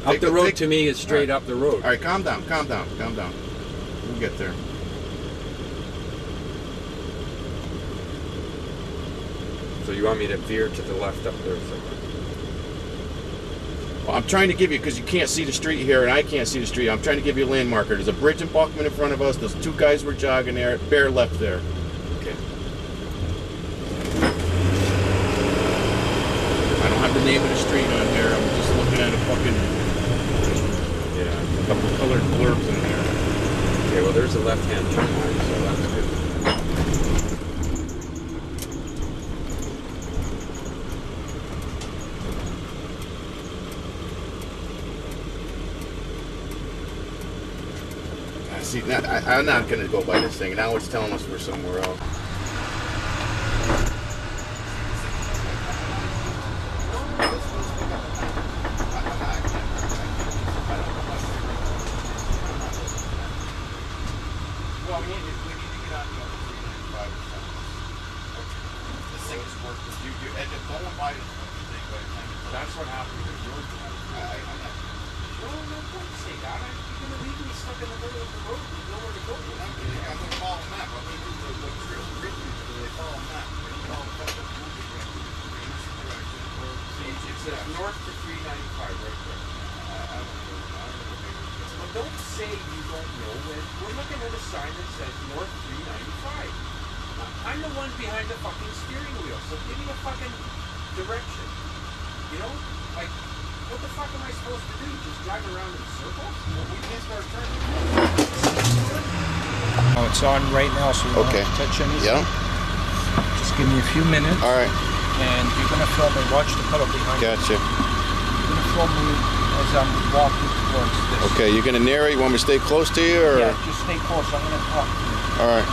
Up the road to me is straight up the road. All right, calm down, calm down, calm down. We'll get there. So you want me to veer to the left up there somewhere? Well, I'm trying to give you, because you can't see the street here, and I can't see the street. I'm trying to give you a land marker. There's a bridge in Buckman in front of us. Those two guys were jogging there. Bear left there. Okay. I don't have the name of the street on here. I'm just looking at a fucking, a couple colored blurbs in there. Okay, well there's a left-hand turn line, so that's good. See, now, I'm not going to go by this thing. Now it's telling us we're somewhere else. Well, we need to get on the 395 or something. This thing is working. You end up going by this fucking thing by the time it's... That's what happened with your job. I'm not... No, don't say that. You're going to leave me stuck in the middle of the road. There's nowhere to go. I'm going to follow a map. I'm going to do the grid views where they follow a map. It says north to 395 right there. I don't know. Well, don't say you don't know it. We're looking at a sign that says north 395. I'm the one behind the fucking steering wheel, so give me a fucking direction. You know? Like, what the fuck am I supposed to do? Just drive around in circles? Well, we missed our turn. Oh, it's on right now, so you don't have to touch anything. Yeah. Just give me a few minutes. All right. And you're going to film me. Watch the puddle behind you. Gotcha. You're going to film me as I'm walking towards this. Okay, you're going to narrate. You want me to stay close to you? Or? Yeah, just stay close. I'm going to talk to you. All right.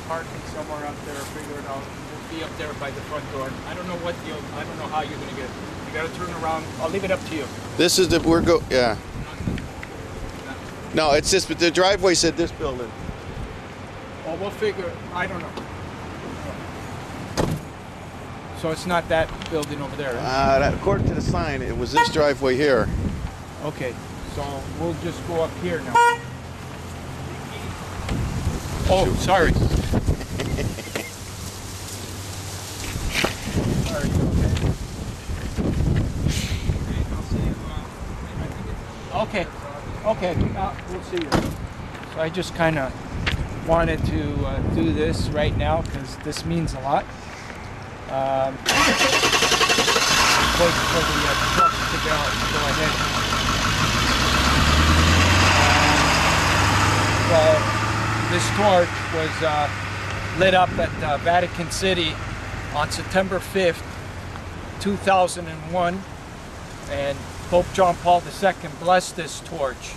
Parking somewhere up there, figure it out. We'll be up there by the front door. I don't know how you're gonna get it. You gotta turn around. I'll leave it up to you. This is the yeah. No, it's just, but the driveway said this building. Well, we'll figure. I don't know. So it's not that building over there. Right? According to the sign, it was this driveway here. Okay, so we'll just go up here now. Oh, sorry. Okay, we'll see you. So I just kind of wanted to do this right now because this means a lot. Wait for the truck to go ahead. This torch was lit up at Vatican City on September 5th, 2001, and Pope John Paul II blessed this torch.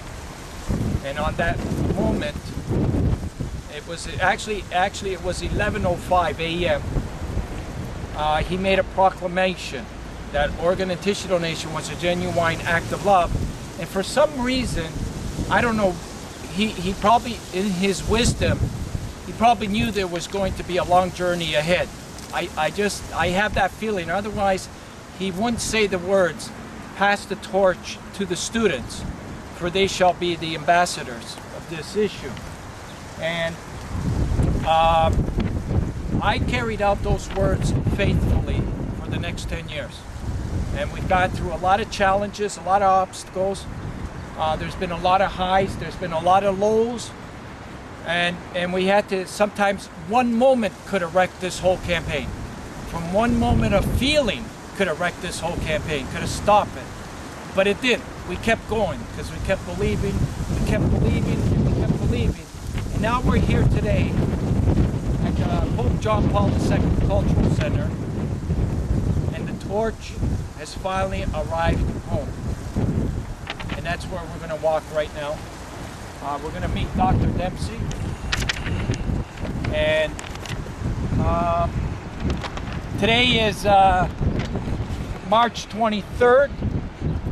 And on that moment, it was actually it was 11:05 a.m. he made a proclamation that organ-and-tissue donation was a genuine act of love. And for some reason, I don't know, he probably, in his wisdom, he probably knew there was going to be a long journey ahead. I have that feeling. Otherwise, he wouldn't say the words, pass the torch to the students, for they shall be the ambassadors of this issue. And I carried out those words faithfully for the next 10 years. And we've gone through a lot of challenges, a lot of obstacles. There's been a lot of highs, there's been a lot of lows. And we had to, sometimes one moment could have wrecked this whole campaign. From one moment of feeling could have wrecked this whole campaign, could have stopped it. But it didn't. We kept going because we kept believing, we kept believing, and we kept believing. And now we're here today at Pope John Paul II Cultural Center, and the torch has finally arrived home. And that's where we're going to walk right now. We're going to meet Dr. Dempsey. And today is March 23rd.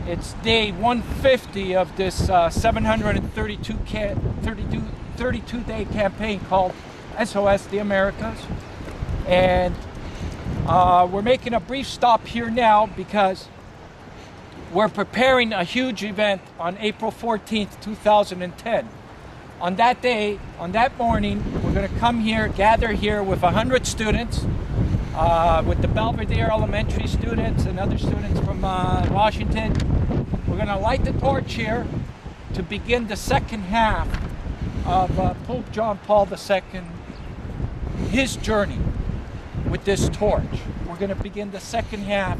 It's day 150 of this 32-day campaign called SOS the Americas. And we're making a brief stop here now because we're preparing a huge event on April 14th, 2010. On that day, on that morning, we're going to come here, gather here with 100 students, with the Belvedere Elementary students and other students from Washington. We're going to light the torch here to begin the second half of Pope John Paul II, his journey with this torch. We're going to begin the second half,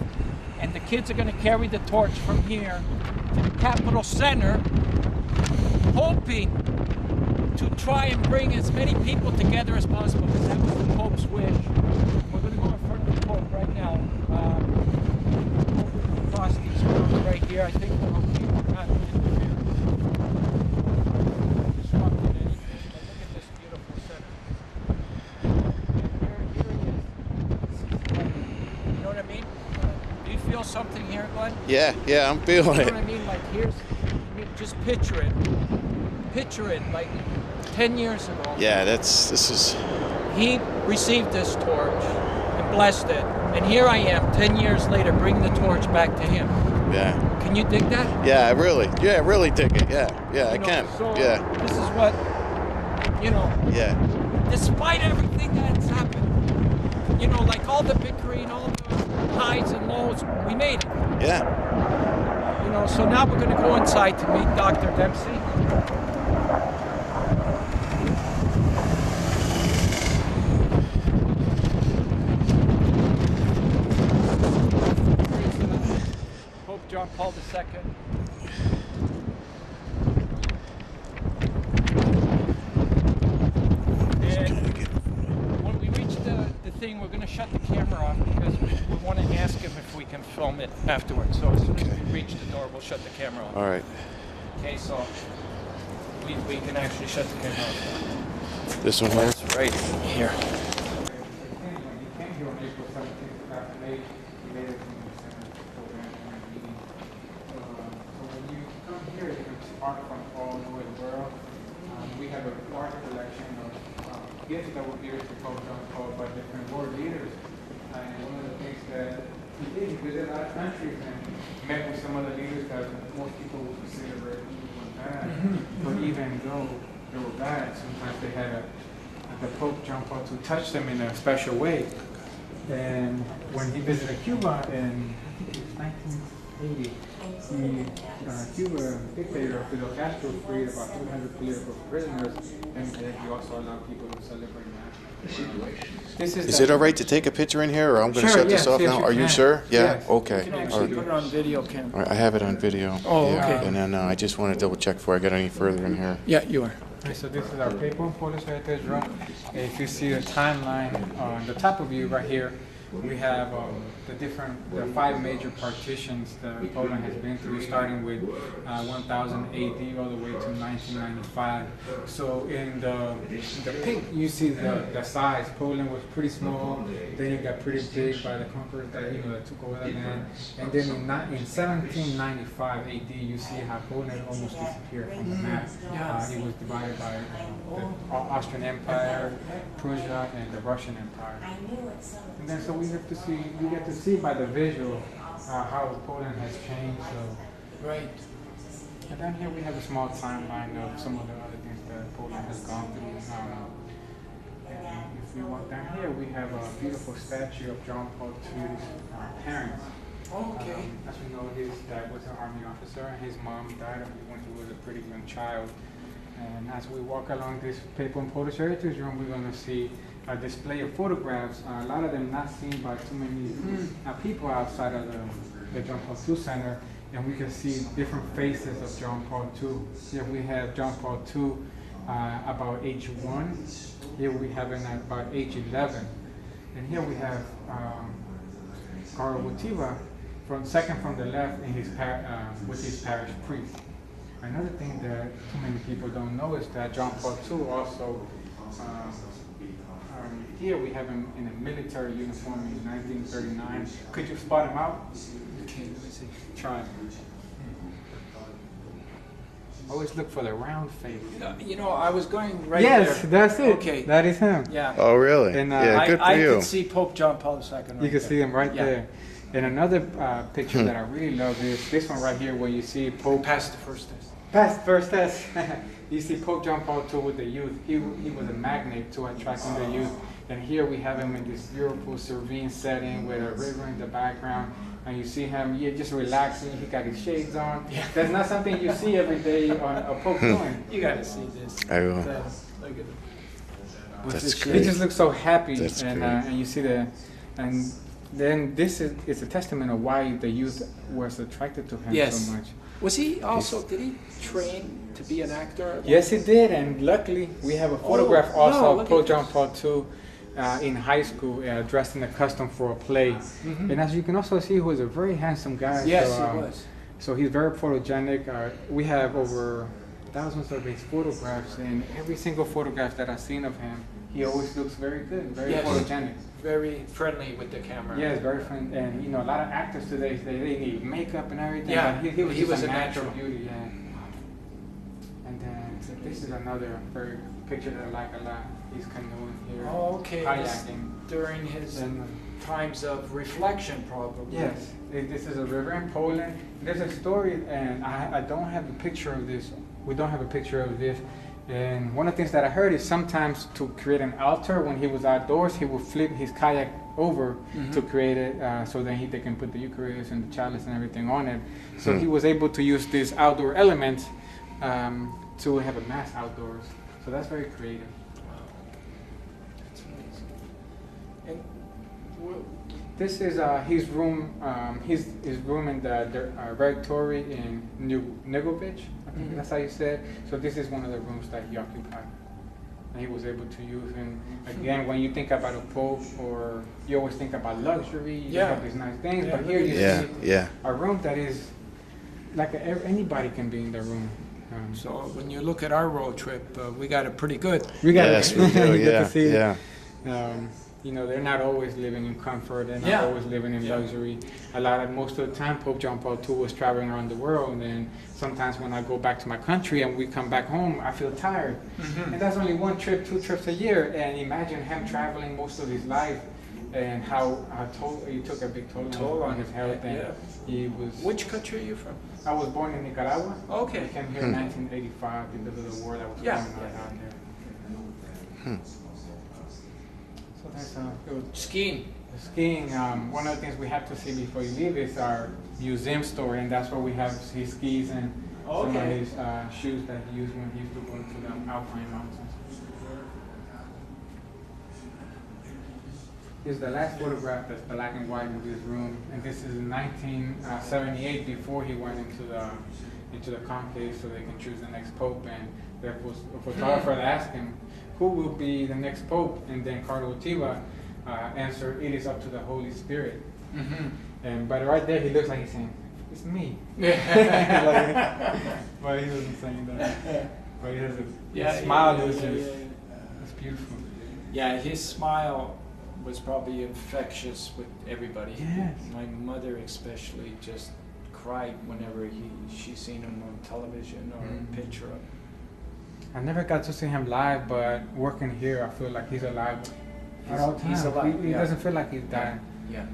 and the kids are going to carry the torch from here to the Capitol Center, hoping to try and bring as many people together as possible, because that was the Pope's wish. We're going to go in front of the Pope right now. Across these roads right here, I think we're okay. We're not interfering, disrupting anything. But look at this beautiful center. And here it is. You know what I mean? Do you feel something here, Glenn? Yeah, I'm feeling You know it. what I mean? Like just picture it. Picture it like 10 years ago. Yeah, this is. He received this torch and blessed it. And here I am 10 years later bringing the torch back to him. Yeah. Can you dig that? Yeah, really dig it. Yeah, I can. So Yeah. This is what, Yeah. despite everything that's happened, like all the bickering, all the highs and lows, we made it. Yeah. So now we're going to go inside to meet Dr. Dempsey. Pope John Paul II. When we reach the thing, we're going to shut the camera off because we want to ask him if we can film it afterwards. So as soon as we reach the door, we'll shut the camera off. All right. Okay, so we can actually shut the camera off. This one here. It's right here. We have a large collection of gifts that were given to Pope John Paul by different world leaders. And one of the things that he did, he visited a lot of countries and met with some other leaders that most people would consider very evil and bad. But even though they were bad, sometimes they had the Pope John Paul to touch them in a special way. And when he visited Cuba in, I think it was 1980, Cuba dictator Fidel Castro freed about 200 political prisoners, and he also allowed people to celebrate that. Is it all right to take a picture in here, or I'm going to shut this off now? Are you sure? Yeah. Yes. Okay. You can All actually right. put it on video camera. All right, I have it on video. Oh, Yeah. okay. And then I just want to double check before I get any further in here. Yeah, you are. Okay, so this is our paper photos right there, Jerome. If you see the timeline on the top of you right here, we have the 5 major partitions that Poland has been through, starting with 1000 AD all the way to 1995. So in the pink, you see the size. Poland was pretty small, then it got pretty big by the conquerors that took over the land. And then in 1795 AD, you see how Poland almost disappeared from the map. It was divided by the Austrian Empire, Prussia, and the Russian Empire. And then so we get to see by the visual how Poland has changed. So. Right. And then here we have a small timeline of some of the other things that Poland has gone through. And if we walk down here, we have a beautiful statue of John Paul II's parents. Okay. As we know, his dad was an army officer, and his mom died when he was a pretty young child. And as we walk along this Paper and Polish Heritage Room, we're going to see a display of photographs, a lot of them not seen by too many people outside of the John Paul II Center, and we can see different faces of John Paul II. Here we have John Paul II about age 1. Here we have him at about age 11. And here we have carrid second from the left in with his parish priest. Another thing that too many people don't know is that John Paul II also, here we have him in a military uniform in 1939. Could you spot him out? Okay, let me see. Try. Always look for the round face. I was going right yes, there. that's it. Okay. That is him. Yeah. Oh, really? And, yeah, good for I you. could see Pope John Paul II. Right You can see him right Yeah. there. And another picture that I really love is this one right here, where you see Pope. Past the first test. Past first test. You see Pope John Paul II with the youth. He was a magnet to attracting the youth. And here we have him in this beautiful serene setting with a river in the background. And you see him, just relaxing. He got his shades on. Yeah. That's not something you see every day on a Pope doing. You got to see this. I will. Look at it. That's He great. just looks so happy. That's and great. And you see and then this is a testament of why the youth was attracted to him Yes. so much. Was he also, did he train to be an actor? Yes, he did, and luckily we have a photograph also no, of look Pope at John this. Paul II in high school, dressed in a costume for a play. Mhm. And as you can also see, he was a very handsome guy. Yes, so, he was. So he's very photogenic. We have over thousands of his photographs, and every single photograph that I've seen of him, he always looks very good, very Yes. photogenic. Very friendly with the camera. Yes, very friendly. And a lot of actors today, they need makeup and everything. Yeah, but he was he just was a a natural natural. beauty, yeah. And then this is another very picture that I like a lot. He's canoeing here, Oh, okay. kayaking. During his And, times of reflection, probably. yes, this is a river in Poland. There's a story, and I don't have a picture of this. We don't have a picture of this. And one of the things that I heard is sometimes to create an altar when he was outdoors, he would flip his kayak over to create it, so then they can put the Eucharist and the chalice and everything on it. So he was able to use this outdoor element to have a mass outdoors. So that's very creative. That's amazing. And This is his room. His room in the rectory in Negovich. I think that's how you said. So this is one of the rooms that he occupied, and he was able to use. And again, when you think about a pope, or you always think about luxury, you Yeah. have these nice things. Yeah. But here you Yeah, see yeah. a room that is like anybody can be in the room. so when you look at our road trip, we got it pretty good. We got Yes, we do. you get Yeah, to see it. yeah. They're not always living in comfort. They're not Yeah. always living in luxury. Most of the time, Pope John Paul II was traveling around the world, and sometimes when I go back to my country and we come back home, I feel tired. And that's only 1 trip, 2 trips a year. And imagine him traveling most of his life, and how he took a big toll on his health. And Yeah. he was. Which country are you from? I was born in Nicaragua. Okay. I came here in 1985 because of the war that was Yeah. going on down there. So that's good. Skiing. Skiing, one of the things we have to see before you leave is our museum store, and that's where we have his skis and some of Okay. his shoes that he used when he used to go to the Alpine Mountains. Here's the last photograph that's black and white in this room, and this is in 1978, before he went into the conclave so they can choose the next pope. And the photographer asked him, who will be the next pope? And then carrid answer, "It is up to the Holy Spirit." And but right there, he looks like he's saying, "It's me." Like, but he wasn't saying that. But he has a smile. It's beautiful. Yeah, his smile was probably infectious with everybody. Yes. My mother especially just cried whenever she seen him on television or a picture of him. I never got to see him live, but working here, I feel like he's alive at all times. He's alive. He doesn't feel like he's dying. Yeah.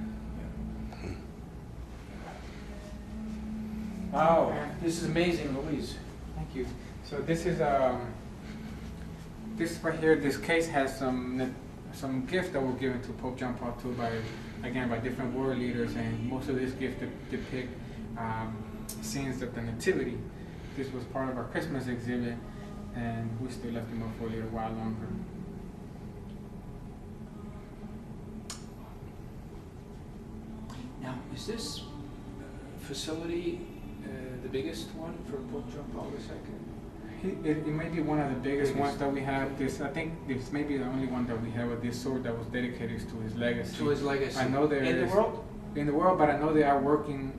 Wow, this is amazing, Louise. Thank you. So this is this right here. This case has some gifts that were given to Pope John Paul II by different world leaders, and most of these gifts depict scenes of the Nativity. This was part of our Christmas exhibit, and we still left them up for a little while longer. Now, is this facility the biggest one for Pope John Paul II? It may be one of the biggest ones that we have. I think this may be the only one that we have with this sword that was dedicated to his legacy. To his legacy. I know there in is, the world. In the world, but I know they are working.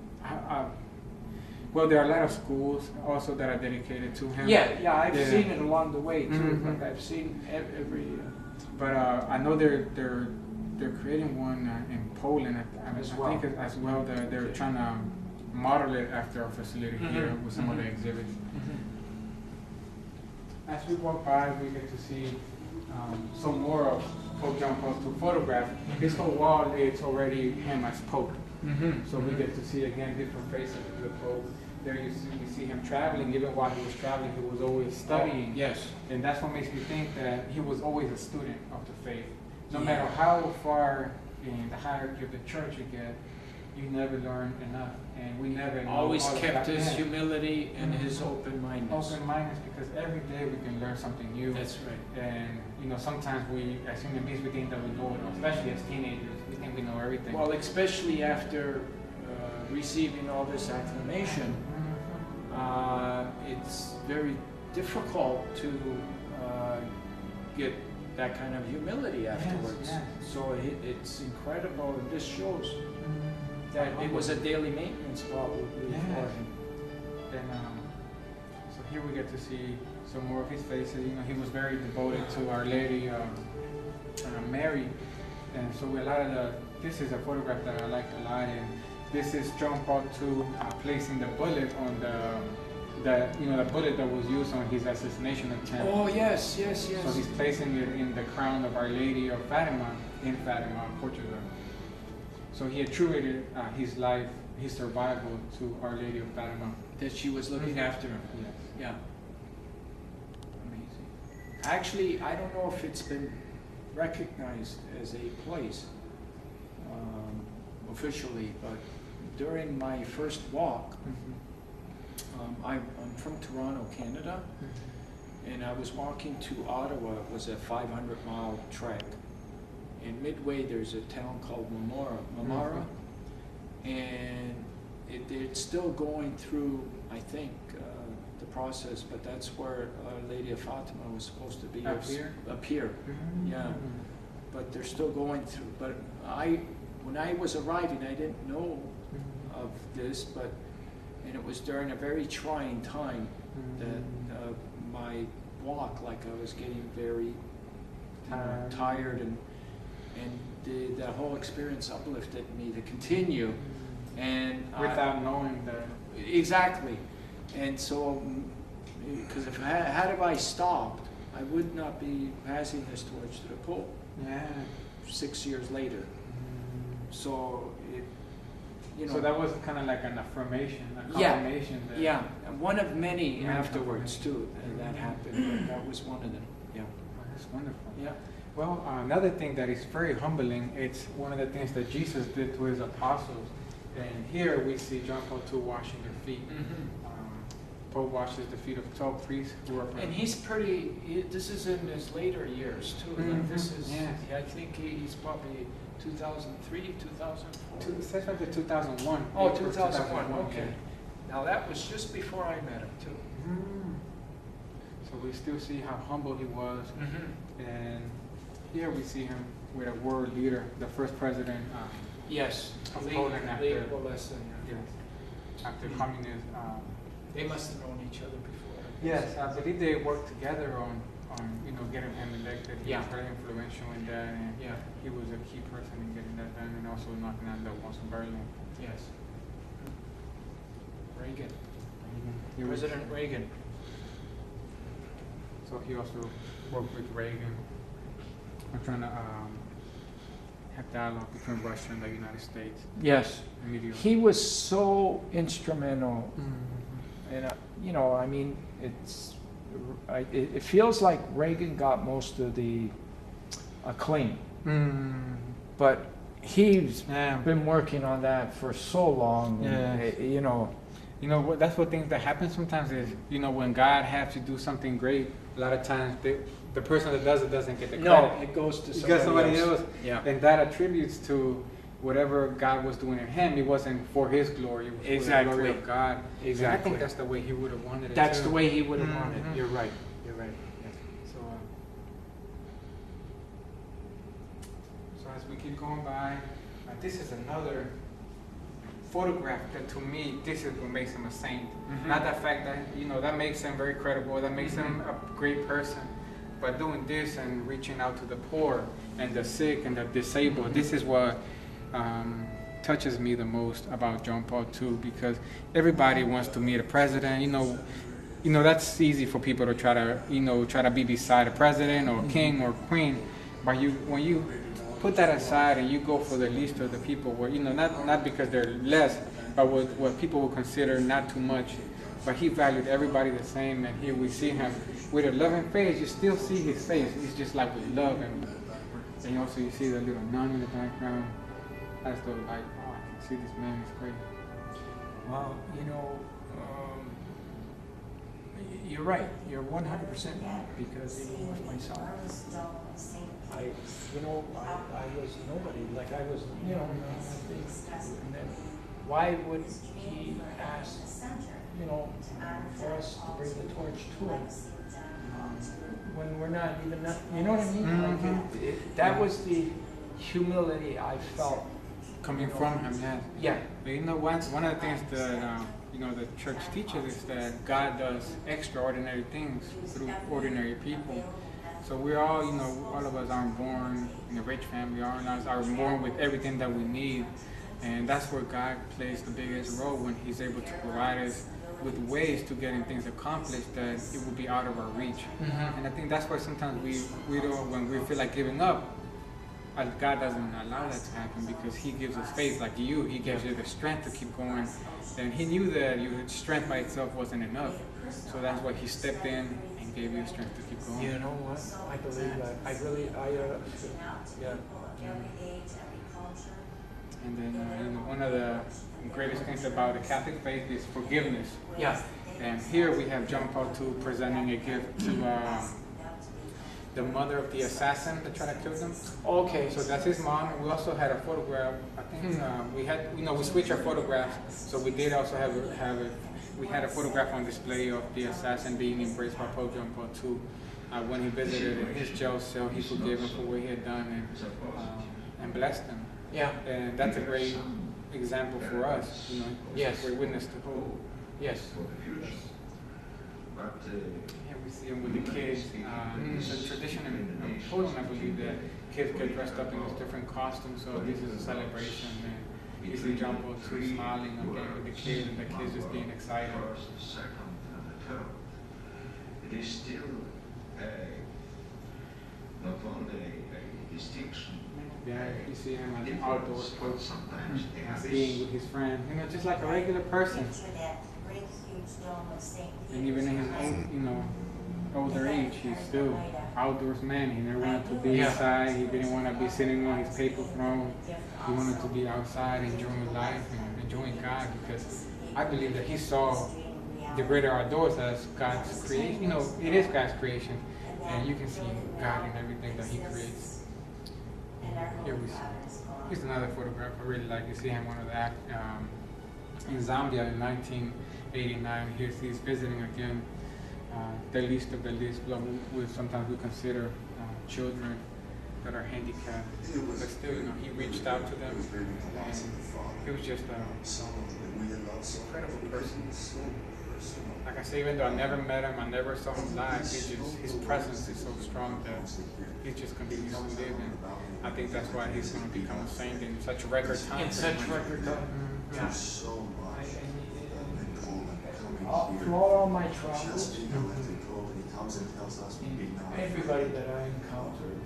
Well, there are a lot of schools also that are dedicated to him. Yeah, I've seen it along the way too. Mhm. Like I've seen every. But I know they're creating one in Poland. I think as well. They're trying to model it after our facility here with some of the exhibits. As we walk by, we get to see some more of Pope John Paul II photograph. This whole wall is already him as Pope. So we get to see again different faces of the Pope. There you see him traveling. Even while he was traveling, he was always studying. Yes. And that's what makes me think that he was always a student of the faith. No matter how far in the hierarchy of the church you get, you never learn enough. And we never know Always all kept about his him. humility and his open-mindedness. Open-mindedness, because every day we can learn something new. That's right. And sometimes we, as human beings, we think that we know it all, especially as teenagers. We think we know everything. Well, especially after receiving all this acclamation, it's very difficult to get that kind of humility afterwards. Yes. So it's incredible, and this shows that it was a daily maintenance probably for him. And so here we get to see some more of his faces. He was very devoted to Our Lady Mary, and so this is a photograph that I like a lot. And this is John Paul II placing the bullet on the bullet that was used on his assassination attempt. Oh yes. So he's placing it in the crown of Our Lady of Fatima in Fatima, Portugal. So he attributed his life, his survival to Our Lady of Fatima. That she was looking after him. Yes. Yeah. Amazing. Actually, I don't know if it's been recognized as a place officially, but during my first walk, I'm from Toronto, Canada, and I was walking to Ottawa. It was a 500-mile trek. And midway, there's a town called Mamara, and it's still going through, I think, the process, but that's where Lady of Fatima was supposed to be. Up here, yeah. But they're still going through. But when I was arriving, I didn't know of this, and it was during a very trying time that my walk, like I was getting very tired, and the whole experience uplifted me to continue, and without knowing that. Exactly. And so, because had I stopped, I would not be passing this torch to the Pope. Yeah. 6 years later. So So that was kind of like an affirmation, a confirmation. Yeah, and one of many afterwards too that happened. But that was one of them. Yeah. Oh, that's wonderful. Yeah. Well, another thing that is very humbling, it's one of the things that Jesus did to his apostles. And here we see John Paul II washing their feet. Pope washes the feet of 12 priests who are. And he's this is in his later years too. Like this is, I think he's probably 2003, 2004. It says like 2001. Oh, 2001, okay. Now that was just before I met him too. So we still see how humble he was. And here we see him with a world leader, the first president Yes. of Lee- Poland Lee after, Walesa, yeah. yes, after communist. They must have known each other before. Yes, I believe they worked together on getting him elected. He Yeah. was very influential in that, and Yeah. he was a key person in getting that done, and also knocking out the walls of Berlin. Yes. Reagan. He was- President Reagan. So he also worked with Reagan. I'm trying to have dialogue between Russia and the United States. Yes. Immediately. He was so instrumental. Mhm. And, I mean, it feels like Reagan got most of the acclaim, but he's Yeah. been working on that for so long. and, Yes. That's what things that happen sometimes is, when God has to do something great, a lot of times the person that does it doesn't get the No, credit. it goes to It goes to somebody else. Yeah. And that attributes to whatever God was doing in him. It wasn't for his glory, it was for Exactly. the glory of God. And I Exactly. think that's the way he would have wanted it That's too. the way he would have wanted. Mhm. You're right. You're right. So as we keep going by, this is another photograph that to me, this is what makes him a saint. Mhm. Not the fact that, that makes him very credible, that makes him a great person. But doing this and reaching out to the poor and the sick and the disabled, this is what touches me the most about John Paul II, because everybody wants to meet a president. That's easy for people to try to be beside a president or king or queen. But when you put that aside and you go for the least of the people, where not because they're less, but what people would consider not too much. But he valued everybody the same, and here we see him with a loving face. You still see his face. It's just like with love, and also you see the little nun in the background. That's the I can see this man. It's great. Well, you're right. You're 100% right, because even with myself, I was nobody. Like I was, nothing. And then why would he ask, for us to bring the torch to him when we're not even that? You know what I mean? Mhm. Like that was the humility I felt Coming from him, yes. Yeah. But one of the things that the church teaches is that God does extraordinary things through ordinary people. So we're all, all of us aren't born in a rich family. All of us are born with everything that we need, and that's where God plays the biggest role, when He's able to provide us with ways to getting things accomplished that it will be out of our reach. Mhm. And I think that's why sometimes we don't, when we feel like giving up, God doesn't allow that to happen, because He gives us faith, like you. He gives you the strength to keep going, and He knew that your strength by itself wasn't enough. So that's why He stepped in and gave you the strength to keep going. You know what? I believe that. Yeah. And then one of the greatest things about the Catholic faith is forgiveness. Yeah. And here we have John Paul II presenting a gift to the mother of the assassin that tried to kill them. Okay. So that's his mom. We also had a photograph. I think we switched our photographs. So we did also we had a photograph on display of the assassin being embraced by Pope John Paul II. When he visited in his jail cell, he forgave him for what he had done and blessed him. Yeah. And that's a great example for us. Yes. It's a great witness to hold. Yes. Here we see him with the kids. It's a tradition in Poland, I believe, that kids get dressed up in these different costumes. So this is a celebration, and you see John Paul II smiling again with the kids, and the kids just being excited. It is still not only a distinction. Yeah, you see him as an outdoors coach, Sometimes being with his friend, just like a regular person. And even in his own, older age, he's still outdoors man. He never wanted to be inside. He didn't want to be sitting on his paper throne. He wanted to be outside, enjoying life and enjoying God, because I believe that he saw the greater outdoors as God's creation. It is God's creation, and you can see God in everything that He creates. Here we see. Here's another photograph I really like. You see him in Zambia in 1989. He's visiting again the least of the least. Sometimes we consider children. that are handicapped, but still, you know, he reached out to them, and he was just an incredible person. Like I say, even though I never met him, I never saw him live, his presence is so strong that he's just continues to live, and I think that's why he's going to become a saint in such record time. In such record time. Yeah. Throughout all my travels, everybody that I encountered,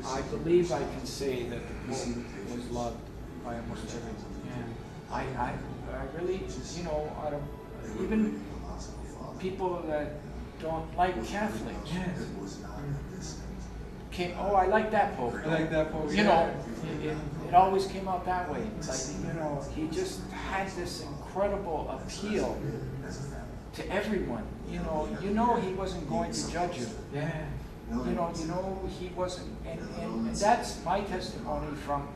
I believe I can say that the Pope was loved by almost everyone. Yeah. I really, you know, out of even people that don't like Catholics. Yes. Came, oh, I like that Pope. I like that Pope. You know, it always came out that way. It's like, you know, he just had this incredible appeal to everyone. You know he wasn't going to judge you. Yeah. You know he wasn't, and that's my testimony from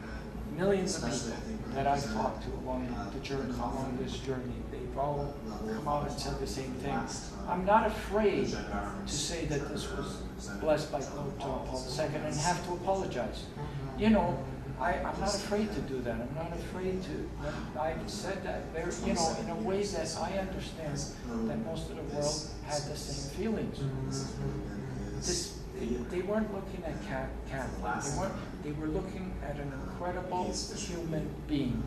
millions of people that I've talked to along the journey, along this journey. They've all come out and said the same thing. I'm not afraid to say that this was blessed by Pope John Paul II and have to apologize. You know, I'm not afraid to do that. I'm not afraid to. I've said that there, you know, in a way that I understand that most of the world had the same feelings. They weren't looking at Catholics. They were looking at an incredible human being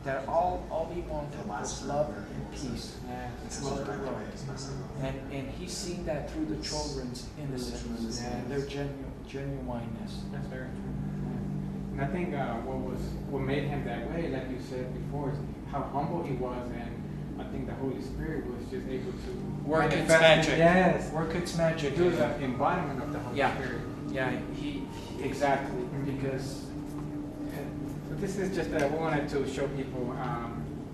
that all he wanted was love and peace throughout the world. And he's seen that through the children's innocence and their genuineness. That's very true. And I think what made him that way, like you said before, is how humble he was, and I think the Holy Spirit was just able to work its magic. Yes, work its magic. Do the embodiment of the Holy Spirit. Yeah, he exactly, because. So this is just we wanted to show people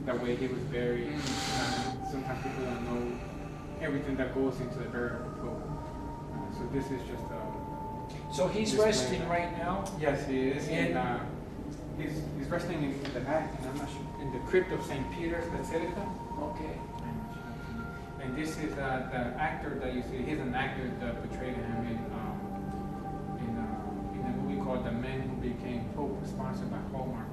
the way he was buried. Sometimes people don't know everything that goes into the burial of the Pope. So this is just So he's resting right now? Yes, he is. And he's resting in the back, and I'm not sure, in the crypt of St. Peter's Basilica. Okay. And this is the actor that you see. He's an actor that portrayed him in a movie called The Man Who Became Pope, sponsored by Hallmark.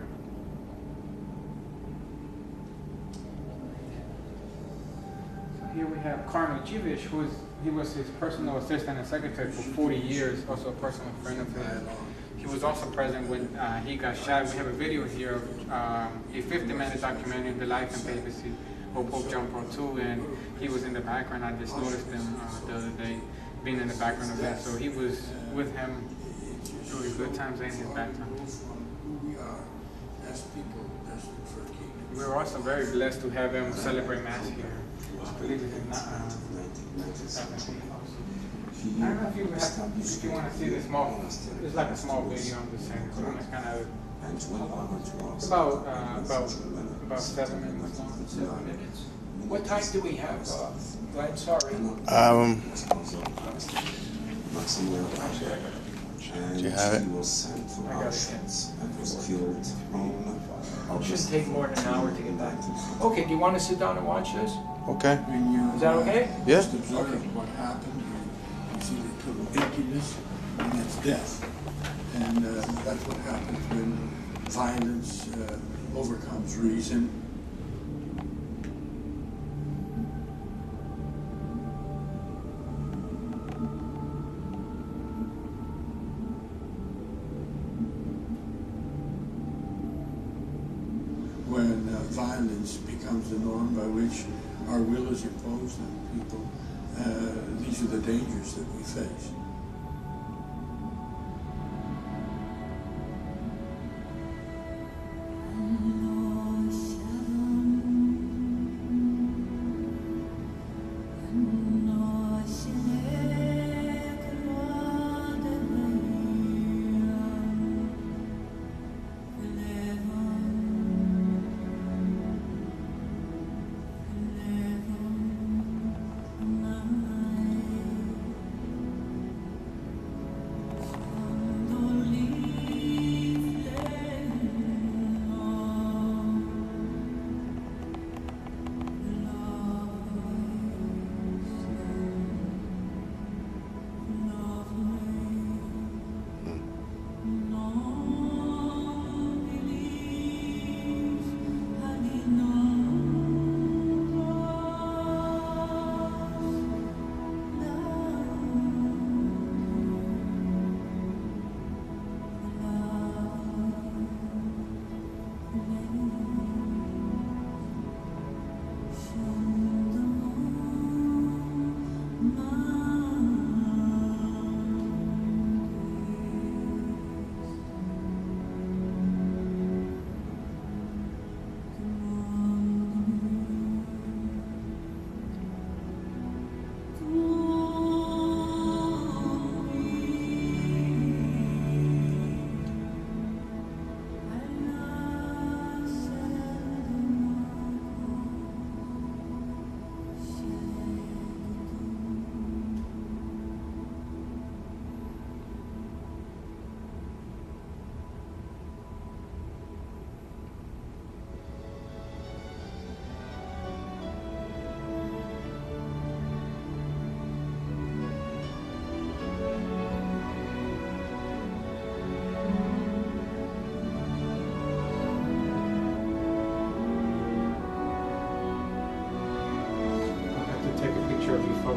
So here we have Cardinal Jewish, he was his personal assistant and secretary for 40 years, also a personal friend of his. He was also present when he got shot. We have a video here of a 50-minute documentary, The Life and Papacy of Pope John Paul II, and he was in the background. I just noticed him the other day being in the background of that. So he was with him through his good times and his bad times. We were also very blessed to have him celebrate Mass here. I believe it's in I don't know if you want to see the small, it's like a small video I'm just saying. It's kind of about 7 minutes long. 7 minutes. What time do we have, Glenn? Sorry. Do you have it? It should take more than an hour to get back. Okay, do you want to sit down and watch this? Okay. Is that okay? Yeah. Okay. What happened, you see the total emptiness, and that's death. And that's what happens when violence overcomes reason. When violence becomes the norm by which our will is imposed on people, these are the dangers that we face.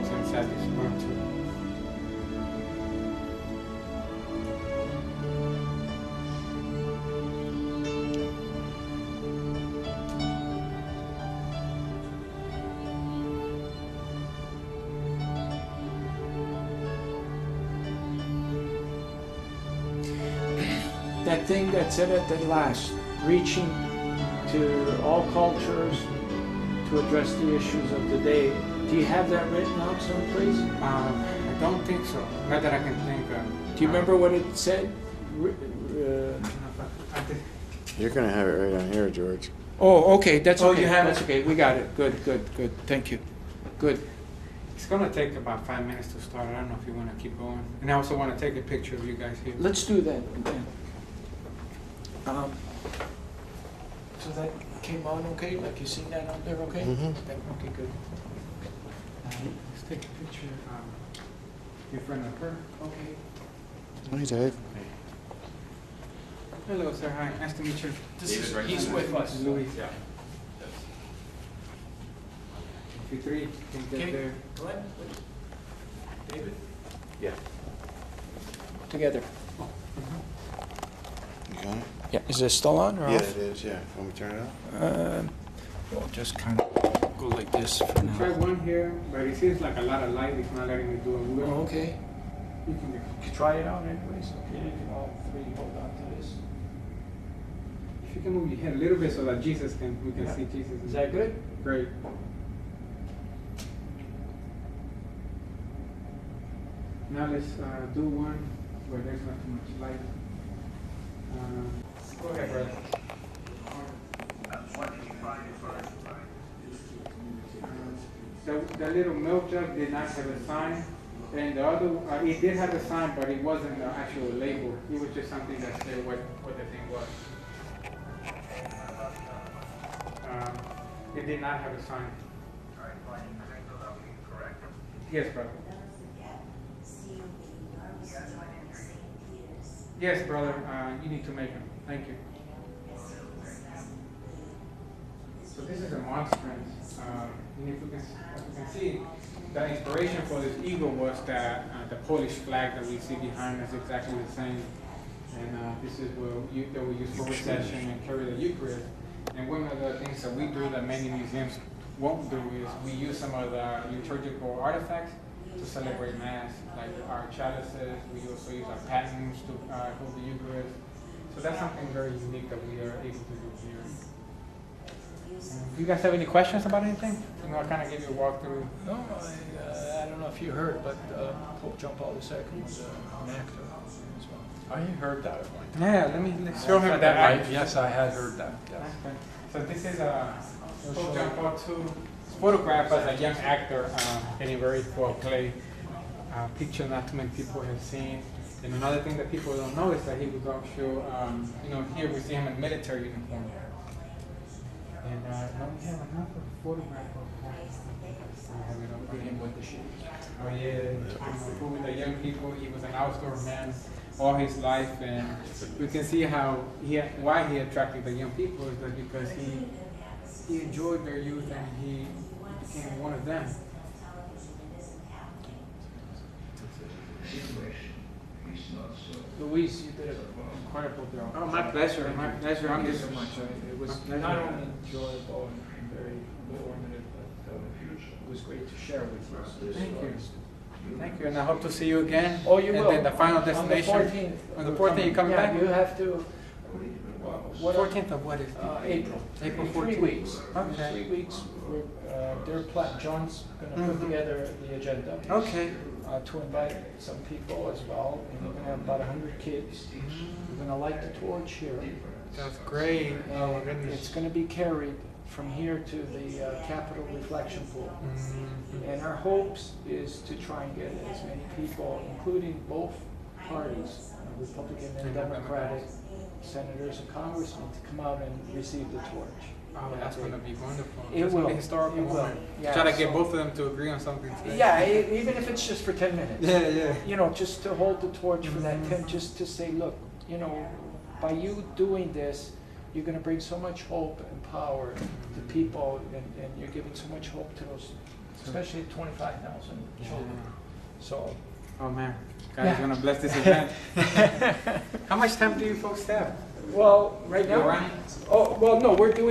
folks inside this room too. That thing that said at the last, reaching to all cultures to address the issues of the day. Do you have that written out someplace? I don't think so. Not that I can think of. Do you remember what it said? You're gonna have it right on here, George. Oh, okay, that's Oh, okay. you have That's it? okay. We got it. Good, good, good. Thank you. Good. It's gonna take about 5 minutes to start. I don't know if you want to keep going. And I also want to take a picture of you guys here. Let's do that. So that came on okay? Like you seen that out there okay? Mhm. Okay, good. Let's take a picture in front of her. Okay. Hey, Dave. Hello, sir. Hi. Nice to meet you. He's with us. Louis. Yeah. 53. Can get Okay. there. Glenn, David? Yeah. together. You got it? Yeah, is this still on or Yeah, off? it is, yeah. Want me to turn it off? We'll just kind of go like this for Try now. one here, but it seems like a lot of light. It's not letting me do it. Oh, okay. You can Try it out anyways. Okay, you can all three hold on to this. If you can move your head a little bit so that we can Yeah. see Jesus. Is that good? Great. Now let's do one where there's not too much light. Go ahead, brother. The little milk jug did not have a sign, and the other, it did have a sign, but it wasn't the actual label. It was just something that said what the thing was. It did not have a sign. Yes, brother. Yes, brother. You need to make them. Thank you. So this is a monstrance. And if you can see, the inspiration for this eagle was that the Polish flag that we see behind us is exactly the same. And this is that we use for recession and carry the Eucharist. And one of the things that we do that many museums won't do is we use some of the liturgical artifacts to celebrate Mass, like our chalices. We also use our patens to hold the Eucharist. So that's something very unique that we are able to do here. Do you guys have any questions about anything? You know, I kind of give you a walkthrough. No, I don't know if you heard, but Pope John Paul II was an actor as well. I heard that at one time. Yeah, let's show him that. Yes, I had heard that. Yes. Okay. So this is Pope John Paul II photograph as a young actor in a very full play. Picture not too many people have seen. And another thing that people don't know is that he was also, here we see him in military uniform. And we have another photograph of him with the shoes. Oh yeah, with the young people. He was an outdoor man all his life, and we can see why he attracted the young people is that because he enjoyed their youth and he became one of them. Luis, you did an incredible job. Oh, my pleasure, my pleasure. I'm Thank you just so much. It was not only enjoyable and very informative, but it was great to share with you. Thank you. Thank you, and I hope to see you again. Oh, you will. And then the final destination. On On the 14th, you coming back? Yeah, you have to. 14th of what is it? April. April 3 14th. weeks. Okay. 3 weeks. John's going to put together the agenda. Okay. To invite some people as well, and we're going to have about 100 kids. We're going to light the torch here. That's great. Oh my And goodness. it's going to be carried from here to the Capitol Reflection Pool. And our hopes is to try and get as many people, including both parties, Republican and Democratic, senators and congressmen, to come out and receive the torch. Oh, that's going to be wonderful. It That's will. gonna be historical It will. moment. Yeah, Try to get so- both of them to agree on something today. Yeah, even if it's just for 10 minutes. Yeah, yeah. You know, just to hold the torch for that 10, just to say, look, by you doing this, you're going to bring so much hope and power to people, and you're giving so much hope to those, especially 25,000 children. So, Oh man, God Yeah. is gonna bless this event. How much time do you folks have? well, right You're now, running? oh, well, no, we're doing